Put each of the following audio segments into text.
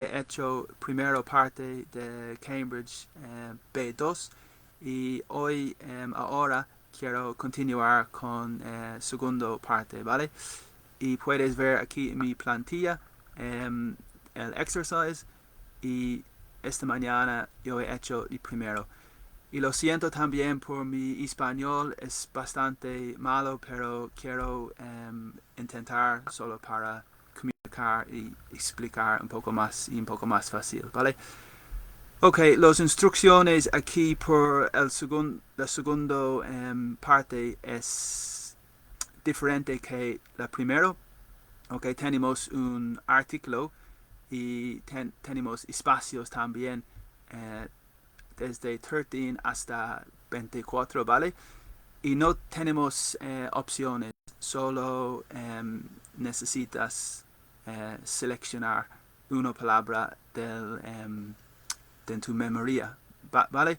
he hecho primero parte de Cambridge B2 y hoy ahora quiero continuar con segundo parte, ¿vale? Y puedes ver aquí en mi plantilla el exercise y esta mañana yo he hecho el primero. Y lo siento también por mi español, es bastante malo, pero quiero intentar solo para comunicar y explicar un poco más y un poco más fácil, ¿vale? Ok, las instrucciones aquí por la segunda parte es diferente que la primera. Ok, tenemos un artículo y tenemos espacios también desde 13 hasta 24, ¿vale? Y no tenemos opciones, solo necesitas seleccionar una palabra de tu memoria, ¿vale?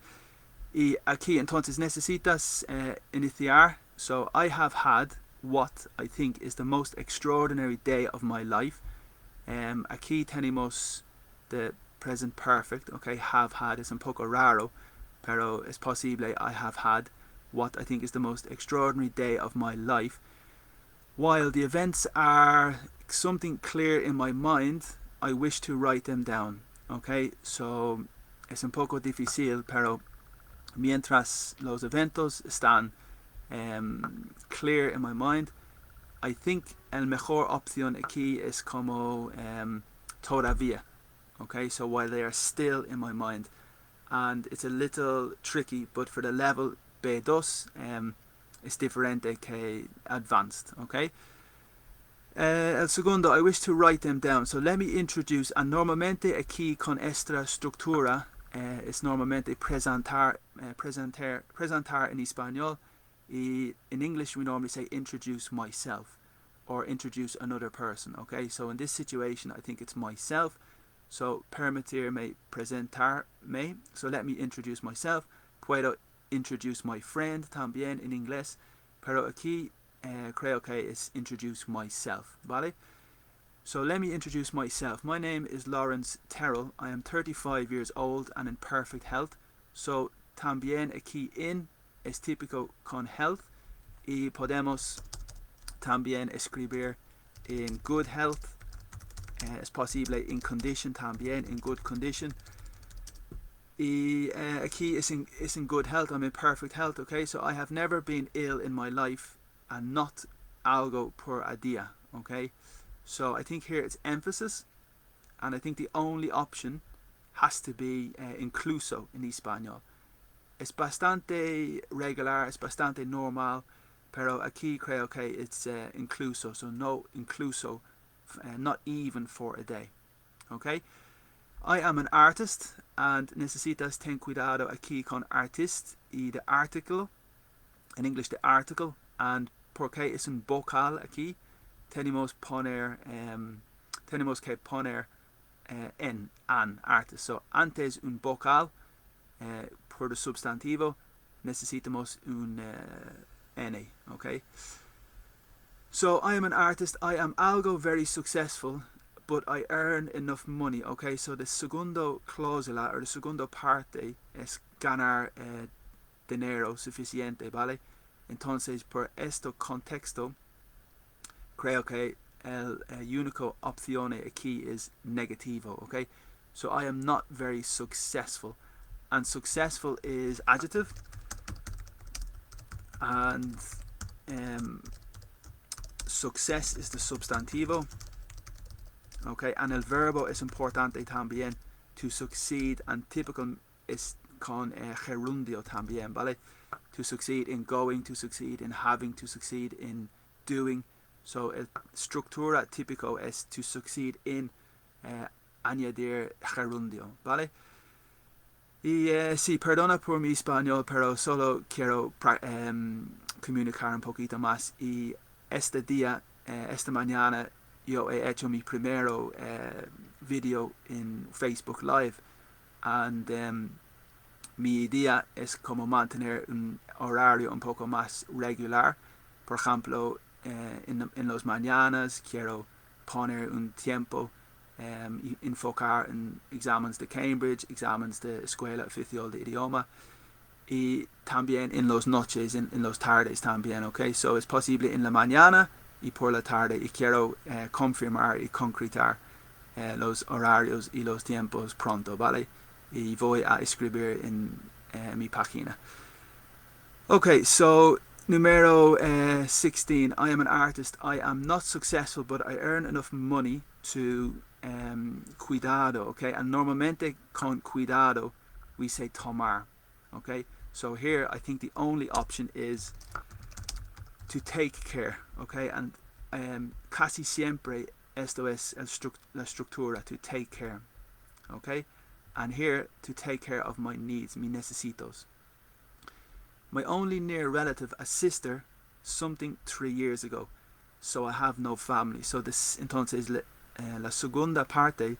Y aquí entonces necesitas iniciar. So I have had what I think is the most extraordinary day of my life. Aquí tenemos the present perfect, okay, have had es un poco raro, pero es posible I have had what I think is the most extraordinary day of my life. While the events are something clear in my mind, I wish to write them down, okay, so es un poco difícil, pero mientras los eventos están clear in my mind, I think el mejor opción aquí es como todavía. Okay, so while they are still in my mind, and it's a little tricky, but for the level B2 es diferente que advanced. Okay. El segundo, I wish to write them down. So let me introduce, and normalmente aquí con esta estructura es normalmente presentar en español. Y in English we normally say introduce myself or introduce another person. Okay, so in this situation I think it's myself. So permitirme presentarme. So let me introduce myself. Puedo introduce my friend también en inglés. Pero aquí creo que es introduce myself, ¿vale? So let me introduce myself. My name is Lawrence Terrell. I am 35 years old and in perfect health. So también aquí in es típico con health y podemos también escribir in good health. Es posible in condition también, in good condition. Y aquí is in good health. I'm in perfect health. Okay, so I have never been ill in my life and not algo por a día. Okay, so I think here it's emphasis, and I think the only option has to be incluso in español. Es bastante regular, es bastante normal, pero aquí creo que it's incluso, so no incluso, not even for a day. Okay, I am an artist, and necesitas ten cuidado aquí con artist y de article, in English the article, and porque es un vocal aquí, tenemos que poner en an artist. So antes un vocal por el substantivo necesitamos un n. Okay. So I am an artist. I am algo very successful, but I earn enough money. Okay. So the segundo cláusula or the segundo parte es ganar dinero suficiente, ¿vale? Entonces por este contexto creo que el único opción aquí es negativo. Okay. So I am not very successful, and successful is adjective, and success is the substantivo. Okay, and el verbo es importante también, to succeed, and typical es con gerundio también, ¿vale? To succeed in going, to succeed in having, to succeed in doing. So el estructura típico es to succeed in añadir gerundio, ¿vale? Y sí, perdona por mi español, pero solo quiero comunicar un poquito más. Y este día, esta mañana, yo he hecho mi primero video en Facebook Live. And mi idea es como mantener un horario un poco más regular. Por ejemplo, en las mañanas quiero poner un tiempo enfocar en exámenes de Cambridge, exámenes de Escuela Oficial de Idioma y también en las noches, en los tardes también, ¿ok? So es posible en la mañana y por la tarde y quiero confirmar y concretar los horarios y los tiempos pronto, ¿vale? Y voy a escribir en mi página. Okay, so numero 16. I am an artist. I am not successful, but I earn enough money to cuidado, okay? And normalmente con cuidado we say tomar, okay? So here I think the only option is to take care, okay? And casi siempre esto es la estructura, to take care, okay? And here, to take care of my needs, mis necesitos. My only near relative, a sister, something 3 years ago, so I have no family. So this, entonces, la segunda parte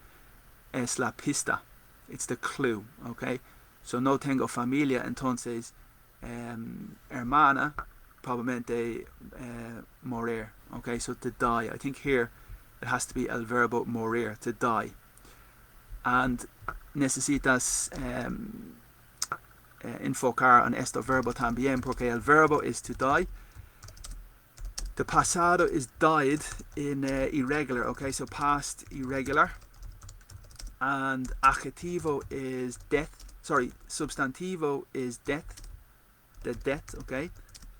es la pista. It's the clue, okay? So no tengo familia, entonces, hermana, probablemente morir, okay? So to die. I think here it has to be el verbo morir, to die. And necesitas enfocar en este verbo también, porque el verbo is to die. The pasado is died in irregular, okay, so past irregular. And adjetivo is death, sorry, substantivo is death, the death, okay,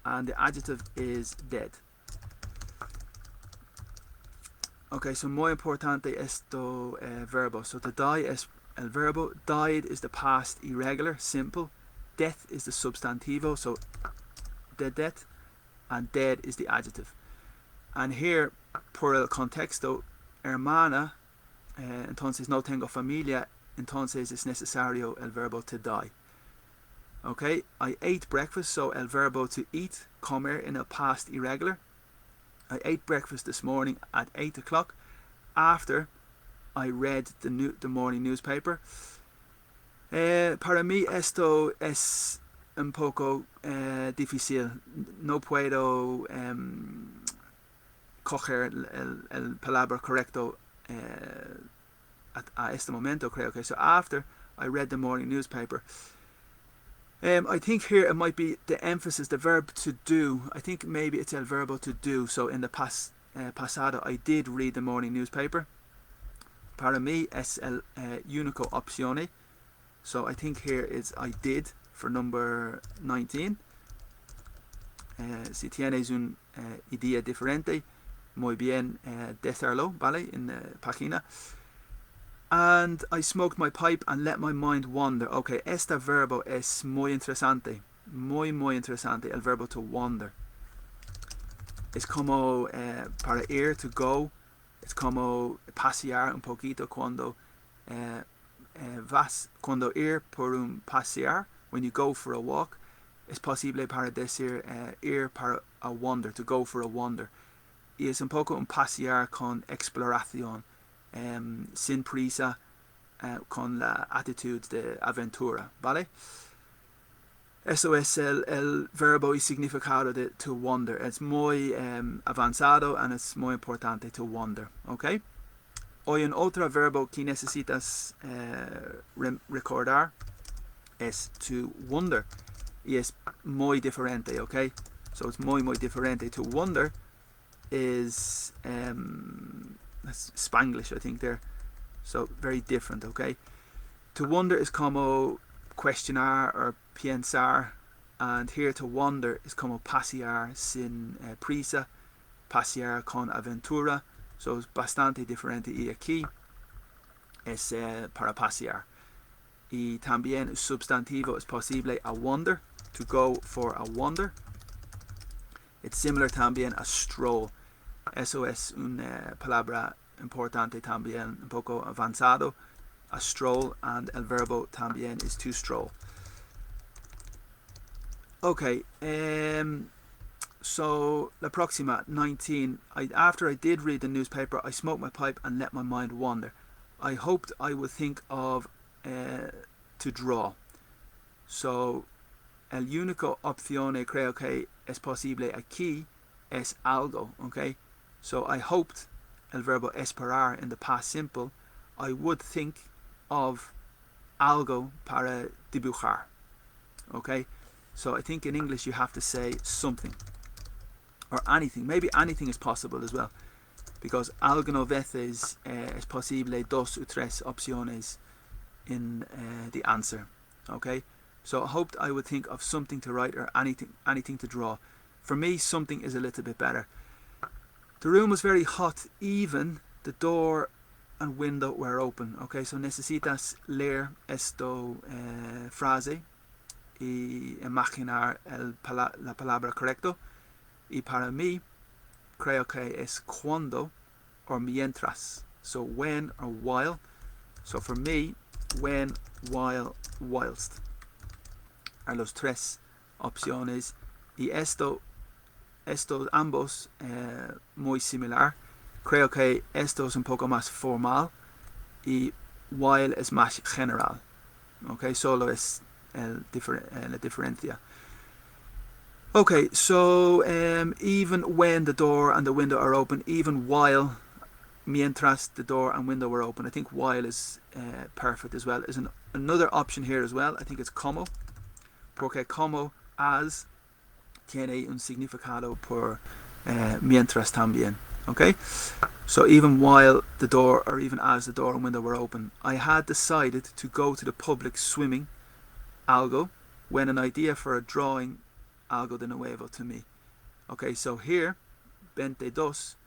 and the adjective is dead. Okay, so muy importante esto verbo. So to die es el verbo, died is the past irregular, simple. Death is the substantivo, so the death, and dead is the adjective. And here, por el contexto, hermana, entonces no tengo familia, entonces es necesario el verbo to die. Okay, I ate breakfast, so el verbo to eat, comer in el past irregular. I ate breakfast this morning at 8 o'clock after I read the morning newspaper. Para mí esto es un poco difícil. No puedo coger el palabra correcto a este momento, creo que. So after I read the morning newspaper. I think here it might be the emphasis, the verb to do. I think maybe it's el verbo to do. So in the pasado, I did read the morning newspaper. Para mí es el único opción. So I think here is I did for number 19. Si tienes una idea diferente, muy bien decirlo, ¿vale? En la página. And I smoked my pipe and let my mind wander. Okay, este verbo es muy interesante. Muy, muy interesante. El verbo to wander. Es como para ir, to go. Es como pasear un poquito cuando vas, cuando ir por un pasear, when you go for a walk. Es posible para decir ir para a wander, to go for a wander. Y es un poco un pasear con exploración. Sin prisa, con la actitud de aventura, ¿vale? Eso es el verbo y significado de to wander. Es muy avanzado y es muy importante to wander, ¿ok? Hoy un otro verbo que necesitas recordar es to wonder y es muy diferente, ¿ok? So it's muy, muy diferente. To wonder is that's Spanglish, I think there. So very different, okay? To wonder is como questionar or pensar, and here to wander is como pasear sin prisa, pasear con aventura. So es bastante diferente. Y aquí es para pasear. Y también substantivo es posible a wander, to go for a wander. It's similar también a stroll. Eso es una palabra importante también, un poco avanzado, a stroll, and el verbo también is to stroll. Okay, so la próxima, 19. After I did read the newspaper, I smoked my pipe and let my mind wander. I hoped I would think of to draw. So, el único opción creo que es posible aquí es algo, okay? So I hoped, el verbo esperar in the past simple, I would think of algo para dibujar. Okay, so I think in English you have to say something or anything. Maybe anything is possible as well, because algunas veces es posible dos o tres opciones in the answer. Okay, so I hoped I would think of something to write or anything to draw. For me, something is a little bit better. The room was very hot, even the door and window were open. Okay, so necesitas leer esto frase y imaginar la palabra correcto. Y para mí, creo que es cuando or mientras. So when or while. So for me, when, while, whilst are los tres opciones. Y estos ambos muy similar. Creo que esto es un poco más formal y while es más general. Okay, solo es la diferencia. Okay, so even when the door and the window are open, even while, mientras the door and window were open. I think while is perfect as well. There's another option here as well. I think it's como, porque como as tiene un significado por mientras también. Okay, so even while the door or even as the door and window were open, I had decided to go to the public swimming algo when an idea for a drawing algo de nuevo to me. Okay, so here 22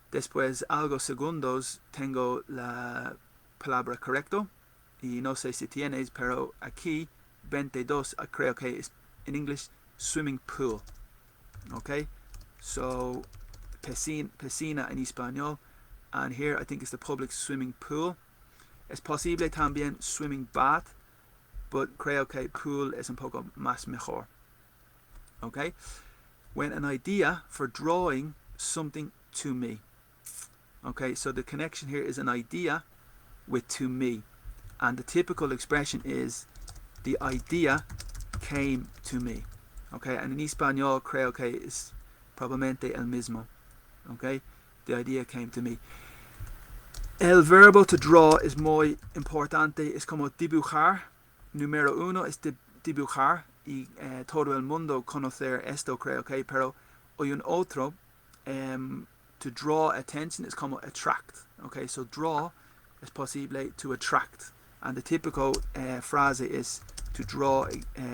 después algo segundos tengo la palabra correcto y no sé si tienes, pero aquí 22 creo que es in English swimming pool. Okay, so piscina en español, and here I think it's the public swimming pool. Es posible también swimming bath, but creo que pool es un poco más mejor. Okay, when an idea for drawing something to me. Okay, so the connection here is an idea with to me, and the typical expression is the idea came to me. Okay, and in español creo que es probablemente el mismo. Okay, the idea came to me. El verbo to draw es muy importante. Es como dibujar. Número uno es dibujar y todo el mundo conocer esto, creo que, pero hay un otro. To draw attention is como attract. Okay, so draw es posible to attract, and the typical phrase is to draw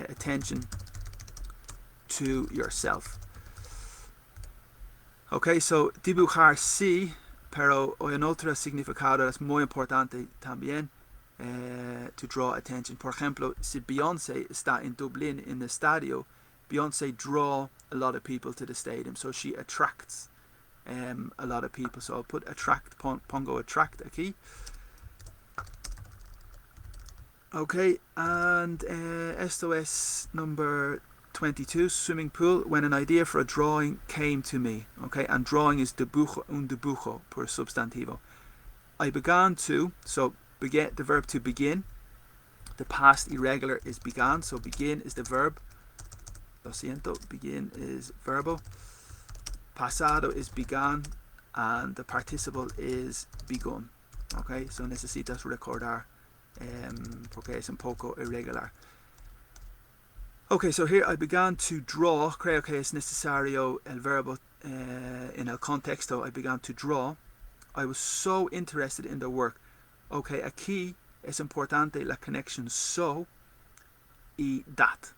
attention to yourself. Okay, so dibujar sí, pero hay un otro significado es muy importante también. To draw attention. Por ejemplo, si Beyoncé está en Dublín in the estadio, Beyoncé draw a lot of people to the stadium, so she attracts a lot of people. So I'll put attract, pongo attract aquí. Okay, and esto es number 22, swimming pool, when an idea for a drawing came to me. Okay, and drawing is dibujo, un dibujo por substantivo. I began to, so begin, the verb to begin. The past irregular is began, so begin is the verb. Lo siento, begin is verbo. Pasado is began, and the participle is begun. Okay, so necesitas recordar porque es un poco irregular. Okay, so here I began to draw. Creo que es necesario el verbo en el contexto. I began to draw. I was so interested in the work. Okay, aquí es importante la connection so y that.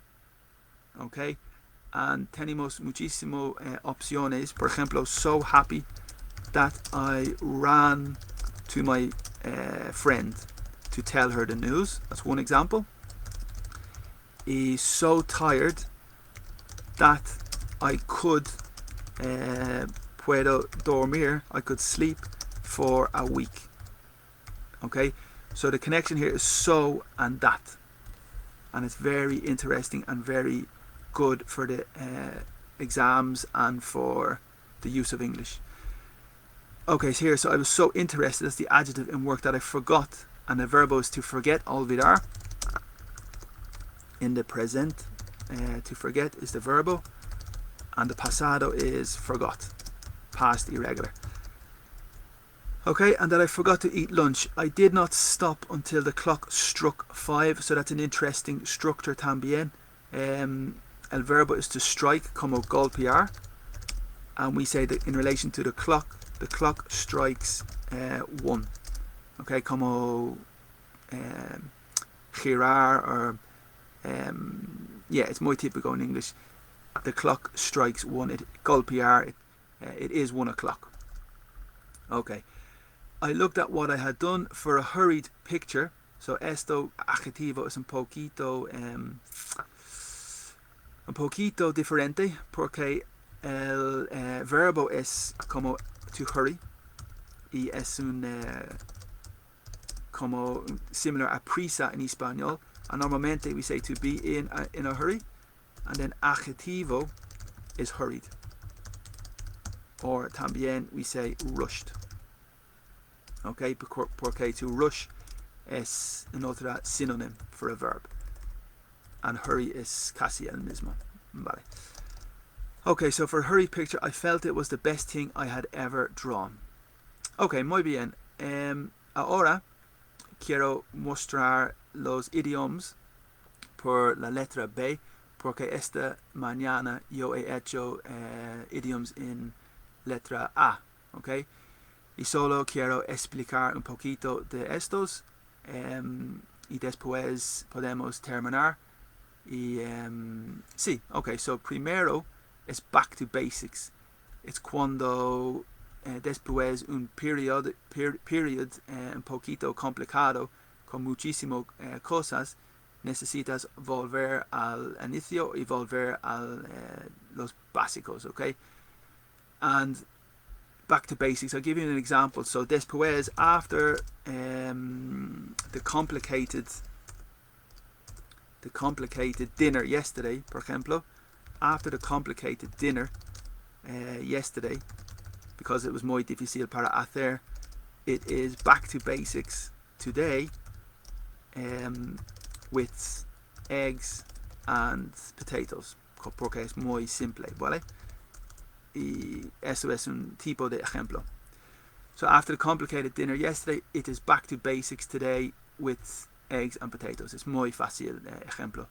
Okay, and tenemos muchísimo opciones. Por ejemplo, so happy that I ran to my friend to tell her the news. That's one example. Y so tired that I could puedo dormir, I could sleep for a week. Okay, so the connection here is so and that, and it's very interesting and very good for the exams and for the use of English. Okay, so here, so I was so interested as the adjective in work that I forgot, and the verb is to forget, olvidar. In the present, to forget is the verbo, and the pasado is forgot, past irregular. Okay, and that I forgot to eat lunch. I did not stop until the clock struck 5, so that's an interesting structure también. El verbo is to strike, como golpear, and we say that in relation to the clock strikes 1. Okay, como girar, or yeah, it's muy typical in English. The clock strikes 1. Golpear, it is 1 o'clock. Okay. I looked at what I had done for a hurried picture. So esto adjetivo es un poquito diferente, porque el verbo es como to hurry, y es como similar a prisa in español. And normalmente we say to be in a hurry, and then adjetivo is hurried, or también we say rushed. Okay, porque to rush es another synonym for a verb, and hurry is casi el mismo. Vale. Okay, so for a hurry picture, I felt it was the best thing I had ever drawn. Okay, muy bien. Ahora quiero mostrar los idioms por la letra B, porque esta mañana yo he hecho idioms en letra A. Okay. Y solo quiero explicar un poquito de estos, y después podemos terminar. Y sí, ok, so primero es back to basics. Es cuando después un period un poquito complicado, con muchísimas cosas, necesitas volver al inicio y volver a los básicos, ok? And back to basics. I'll give you an example. So después, after the complicated dinner yesterday, por ejemplo, after the complicated dinner yesterday, because it was muy difícil para hacer, it is back to basics today, with eggs and potatoes, porque es muy simple, ¿vale? Y eso es un tipo de ejemplo. So after the complicated dinner yesterday, it is back to basics today with eggs and potatoes. Es muy fácil ejemplo.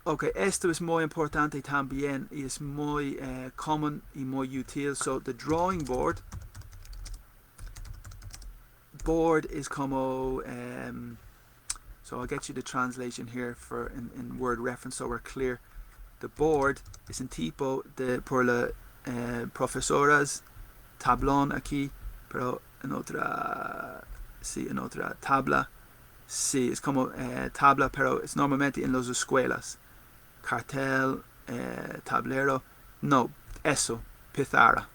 Ok, esto es muy importante también y es muy common y muy útil. So the drawing board is como so I'll get you the translation here for in word reference so we're clear. The board es un tipo de por la profesoras tablón aquí, pero en otra tabla. Sí, es como tabla, pero es normalmente en las escuelas. Cartel, tablero, no, eso, pizarra.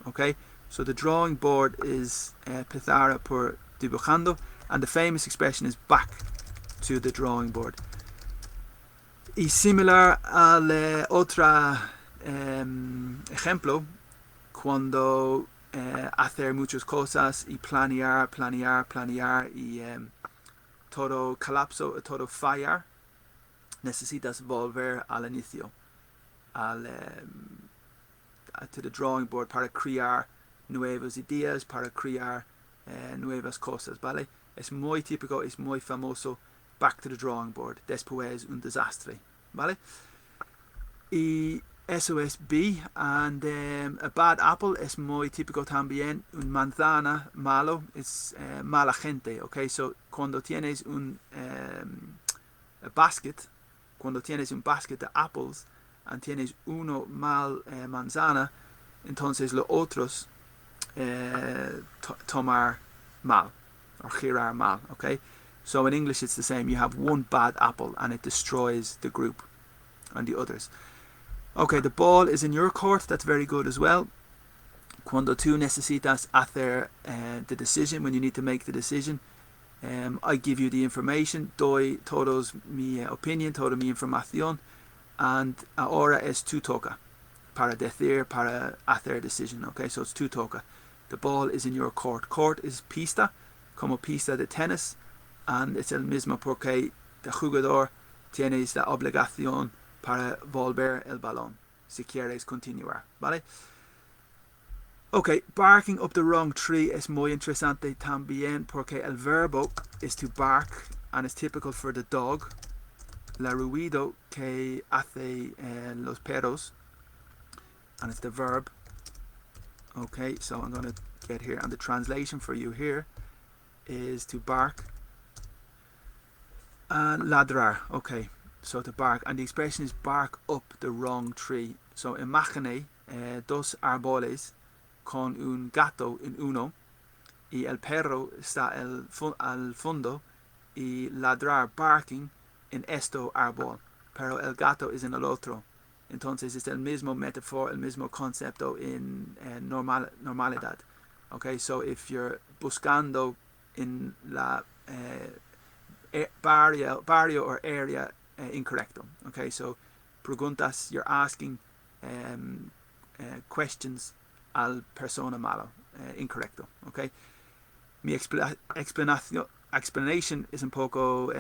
Okay, so the drawing board is pizarra por dibujando, and the famous expression is back to the drawing board. Y similar al otro ejemplo, cuando hacer muchas cosas y planear y todo colapso, todo fallar, necesitas volver al inicio, to the drawing board para crear nuevas ideas, para crear nuevas cosas, ¿vale? Es muy típico, es muy famoso, back to the drawing board, después un desastre, ¿vale? Y eso es B, and a bad apple es muy típico también, un manzana malo es mala gente, okay? So cuando tienes un basket, cuando tienes un basket de apples and tienes uno mal manzana, entonces los otros tomar mal or girar mal, okay? So in English it's the same. You have one bad apple and it destroys the group and the others. Okay, the ball is in your court. That's very good as well. Cuando tú necesitas hacer the decision, when you need to make the decision, I give you the information, doy todos mi opinion, toda mi información, and ahora es tu toca para decir, para hacer decision. Okay, so it's tu toca. The ball is in your court. Court is pista, como pista de tenis, and it's el mismo porque el jugador tienes la obligación para volver el balón si quieres continuar, ¿vale? Ok, barking up the wrong tree es muy interesante también porque el verbo is to bark and is typical for the dog. La ruido que hace los perros, and it's the verb. Okay, so I'm going to get here, and the translation for you here is to bark and ladrar. Okay, so to bark, and the expression is bark up the wrong tree. So imagine dos árboles con un gato en uno y el perro está al fondo y ladrar, barking, en esto árbol, pero el gato es en el otro. Entonces es el mismo metaphor, el mismo concepto en normalidad. Okay, so if you're buscando in la barrio or area incorrecto. Okay, so preguntas, you're asking questions al persona malo, incorrecto. Okay, mi explanation es un poco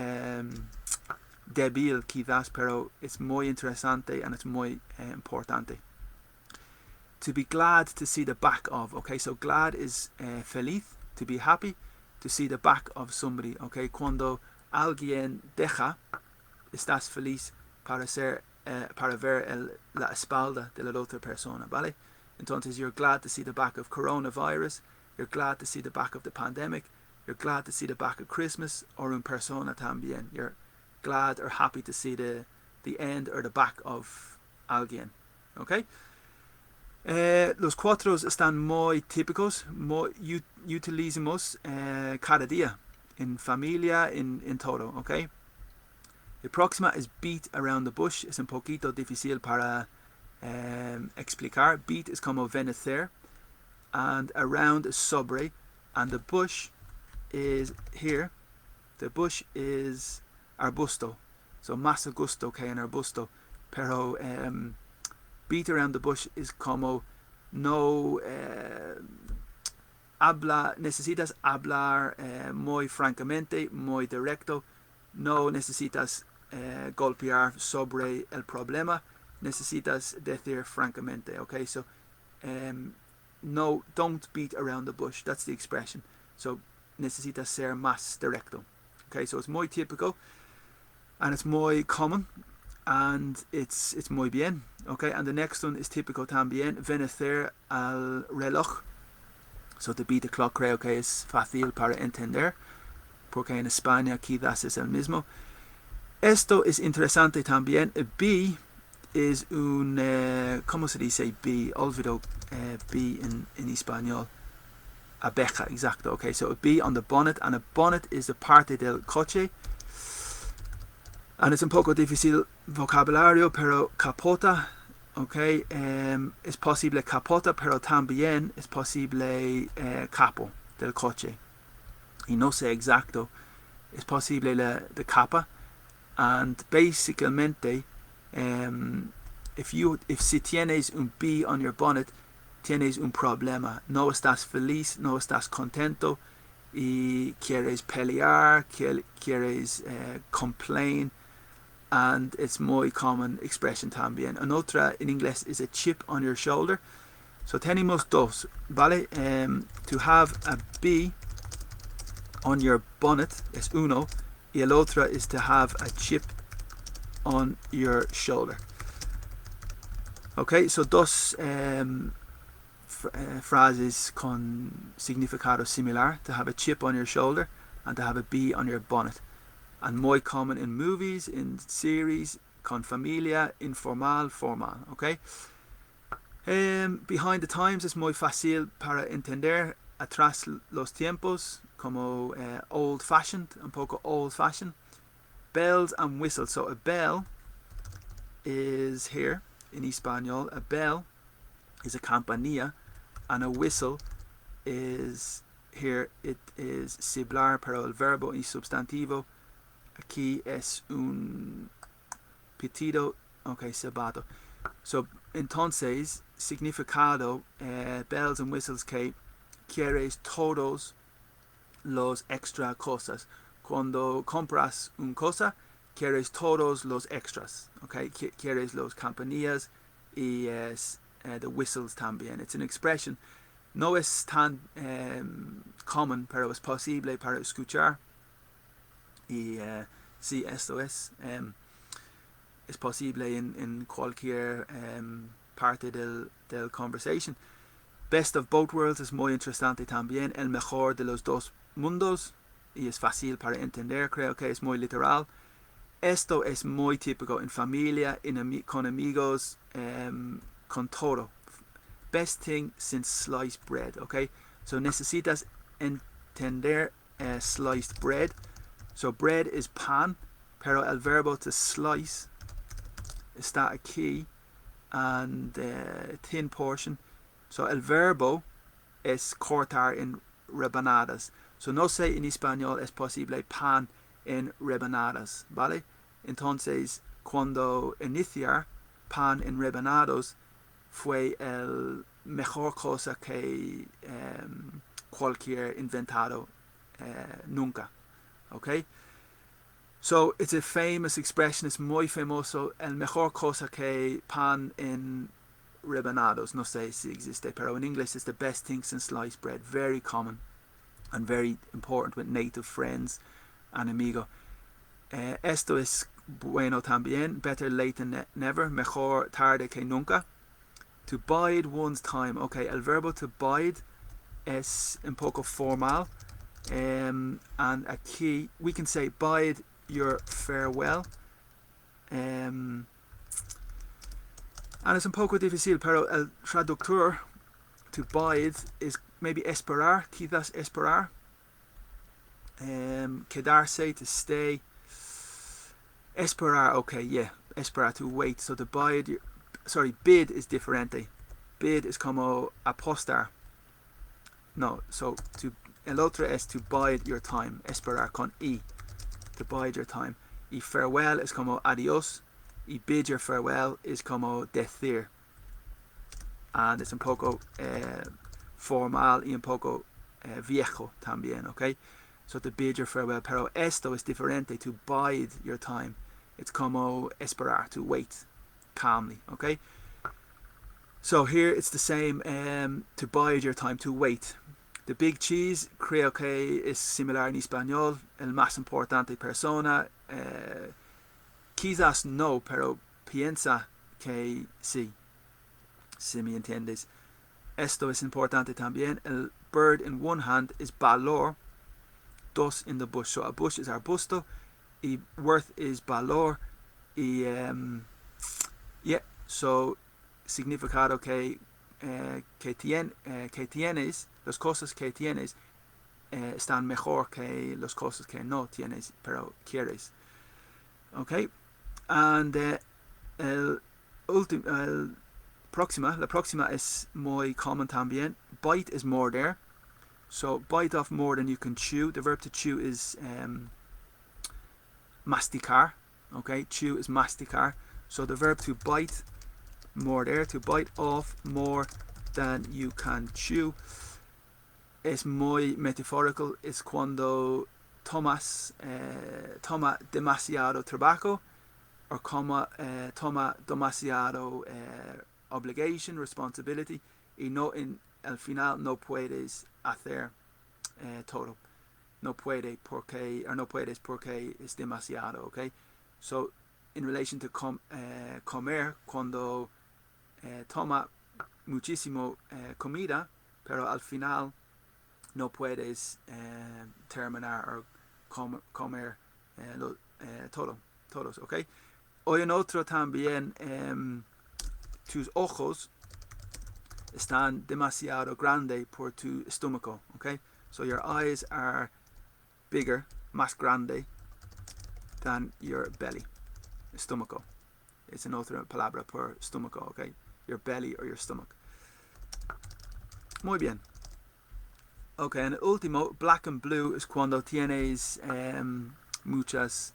débil quizás, pero es muy interesante and it's muy importante. To be glad to see the back of. Okay, so glad is feliz, to be happy, to see the back of somebody. Okay, cuando alguien deja, estás feliz para ver la espalda de la otra persona, ¿vale? Entonces you're glad to see the back of coronavirus, you're glad to see the back of the pandemic, you're glad to see the back of Christmas, or en persona también. You're glad or happy to see the end or the back of alguien. Okay? Los cuatros están muy típicos, muy utilizamos cada día, en familia, en todo, okay? El próximo es beat around the bush. Es un poquito difícil para explicar. Beat es como venecer, and around is sobre, and the bush is here. The bush is arbusto, so más arbusto que en arbusto, pero beat around the bush is como no necesitas hablar muy francamente, muy directo, no necesitas golpear sobre el problema, necesitas decir francamente. Okay, so no, don't beat around the bush, that's the expression. So necesitas ser más directo. Okay, so it's muy típico and it's muy common and it's muy bien. Okay, and the next one is típico también, venecer al reloj. So to beat the clock, creo que es fácil para entender porque en España quizás es el mismo. Esto es interesante también. Bee is un ¿cómo se dice bee? Olvido bee in español. Abeja, exacto. Okay, so a bee on the bonnet, and a bonnet is the parte del coche. And it's un poco difícil vocabulario, pero capota. Okay, es posible capota, pero también es posible capo del coche. Y no sé exacto. Es posible de capa. And basically, if si tienes un bee on your bonnet, tienes un problema. No estás feliz, no estás contento y quieres pelear, quieres complain, and it's muy common expression también. Otra en inglés is a chip on your shoulder. So tenemos dos, ¿vale? To have a bee on your bonnet es uno, y el otro is to have a chip on your shoulder. Okay, so dos phrases con significado similar, to have a chip on your shoulder and to have a bee on your bonnet. And muy common in movies, in series, con familia, informal, formal. Okay. Behind the times es muy fácil para entender, atrás los tiempos, como old fashioned, un poco old fashioned. Bells and whistles. So a bell is here in español. A bell is a campanilla, and a whistle is here. It is siblar, pero el verbo y substantivo aquí es un pitido. Okay, silbato. So entonces significado bells and whistles que quieres todos los extra cosas. Cuando compras una cosa, quieres todos los extras. Okay, quieres los campanillas y the whistles también. It's an expression No es tan common, pero es posible para escuchar. Y sí, esto es posible en cualquier parte del conversation. Best of both worlds es muy interesante también. El mejor de los dos mundos. Y es fácil para entender, creo que es muy literal. Esto es muy típico en familia, con amigos, con todo. Best thing since sliced bread, okay? So necesitas entender sliced bread. So bread is pan, pero el verbo to slice está aquí, and thin portion. So el verbo es cortar en rebanadas. So no sé en español es posible pan en rebanadas, ¿vale? Entonces, cuando iniciar pan en rebanados fue el mejor cosa que cualquier inventado nunca, okay? So it's a famous expression, es muy famoso, el mejor cosa que pan en rebanados, no sé si existe, pero in English it's the best thing since sliced bread, very common and very important with native friends and amigos. Esto es bueno también, better late than never, mejor tarde que nunca. To bide one's time, okay, el verbo to bide es un poco formal, and aquí we can say bide your farewell, and es un poco difícil, pero el traductor to bide is maybe esperar, quizás esperar, quedarse, to stay, esperar, okay, yeah, esperar, to wait. So to bide, sorry, bid is diferente. Bid es como apostar. No, so el otro es to bide your time, esperar con i, to bide your time. Y farewell es como adiós, y bid your farewell es como decir. And es un poco formal y un poco viejo también, okay? So to bid your farewell, pero esto es diferente, to bide your time. It's como esperar, to wait calmly, okay? So here it's the same, to bide your time, to wait. The big cheese, creo que es similar en español, el más importante persona. Quizás no, pero piensa que sí, si me entiendes. Esto es importante también. El bird in one hand is valor, dos in the bush. So a bush is arbusto, y worth is valor, y yeah, so significado que tienes, las cosas que tienes están mejor que las cosas que no tienes, pero quieres. Okay, and la próxima es muy common también. Bite is more there. So bite off more than you can chew. The verb to chew is masticar. Okay, chew is masticar. So the verb to bite, more there, to bite off more than you can chew. Es muy metaphorical, es cuando toma demasiado trabajo, o toma demasiado obligation, responsibility, y no al final no puedes hacer todo. No puedes porque es demasiado, okay? So in relation to comer, cuando toma muchísimo comida, pero al final no puedes terminar o comer todos, ¿ok? Hoy en otro también, tus ojos están demasiado grandes por tu estómago, ¿ok? So your eyes are bigger, más grande, than your belly, estómago. Es una otra palabra por estómago, ¿ok? Your belly or your stomach. Muy bien. Ok, en el último, black and blue es cuando tienes muchas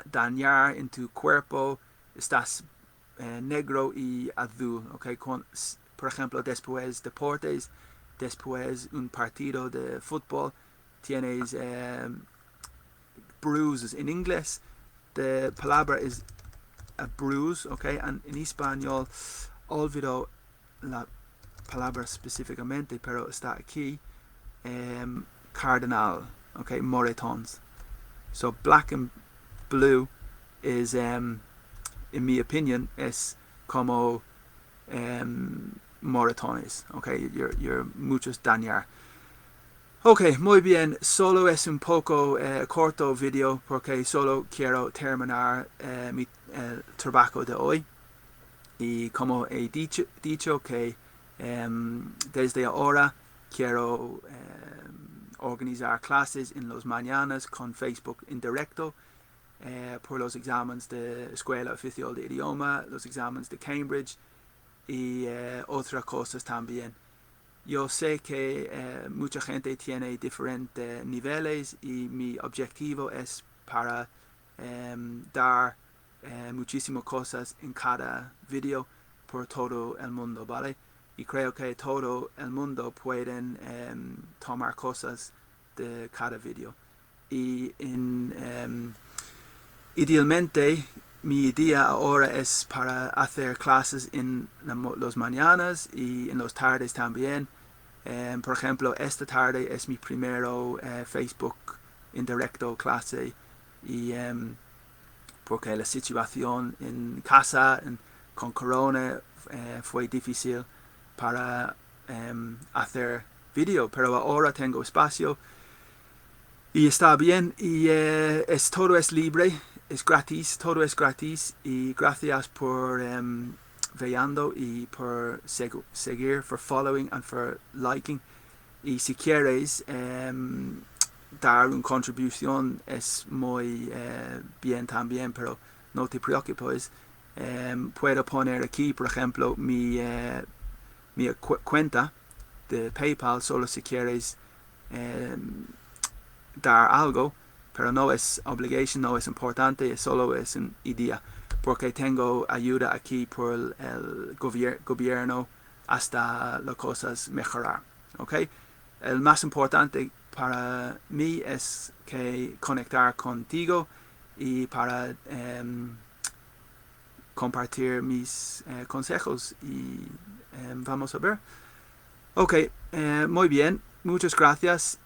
dañar en tu cuerpo, estás negro y azul, ok. Por ejemplo, después deportes, después un partido de fútbol, tienes bruises. En inglés, la palabra es a bruise, ok, and en español olvido palabra específicamente, pero está aquí, cardinal, okay, moretones. So black and blue is, in mi opinion, es como moretones, okay, you're muchos dañar. Ok, muy bien, solo es un poco corto video porque solo quiero terminar mi trabajo de hoy. Y como he dicho que desde ahora quiero organizar clases en las mañanas con Facebook en directo por los exámenes de Escuela Oficial de Idioma, los exámenes de Cambridge y otras cosas también. Yo sé que mucha gente tiene diferentes niveles y mi objetivo es para dar muchísimas cosas en cada video por todo el mundo, ¿vale? Y creo que todo el mundo pueden tomar cosas de cada video. Y idealmente mi día ahora es para hacer clases en las mañanas y en las tardes también. Por ejemplo, esta tarde es mi primero Facebook en directo clase y porque la situación en casa con corona fue difícil para hacer video, pero ahora tengo espacio y está bien y todo es libre, es gratis, todo es gratis y gracias por viendo y por seguir, for following and for liking. Y si quieres dar una contribución es muy bien también, pero no te preocupes. Puedo poner aquí, por ejemplo, mi cuenta de PayPal, solo si quieres dar algo, pero no es obligation, no es importante, solo es una idea. Porque tengo ayuda aquí por el gobierno hasta las cosas mejorar, ¿ok? El más importante para mí es que conectar contigo y para compartir mis consejos y vamos a ver. Ok, muy bien, muchas gracias.